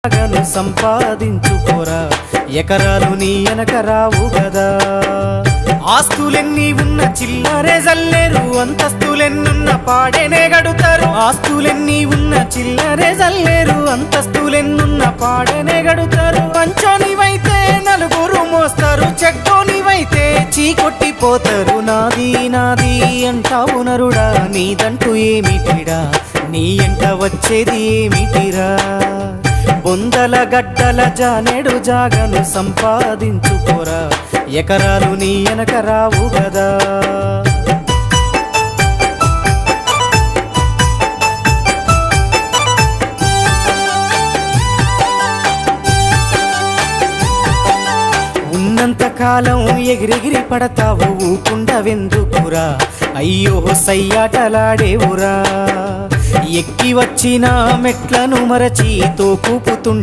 జాగను సంపాదించుకోరా, ఎకరాలు నీ వెనక రావు గదా. ఆస్తులెన్ని ఉన్న చిల్లరే జల్లేరు, అంతస్తులెన్నున్న పాడేనే గడుతారు. ఆస్తులెన్ని ఉన్న చిల్లరే జల్లేరు, అంతస్తులెన్నున్న పాడేనే గడుతారు. పంచోనివైతే నలుగురు మోస్తారు, చెడ్డోనివైతే చీకొట్టిపోతారు. నాది నాది అంటావు నరుడా, నీదంటూ ఏమిటిరా, నీ ఎంట వచ్చేది ఏమిటిరా. బొందల గడ్డల జానేడు జాగను సంపాదించుకోరా, ఎకరాలు నీ వెనక రావు గదా. ఉన్నంతకాలం ఎగిరెగిరి పడతావు, ఊకుండవెందుకురా, అయ్యో సయ్యాటలాడేవురా. ఎక్కి వచ్చిన మెట్లను మరచి తోకూపుతుంటే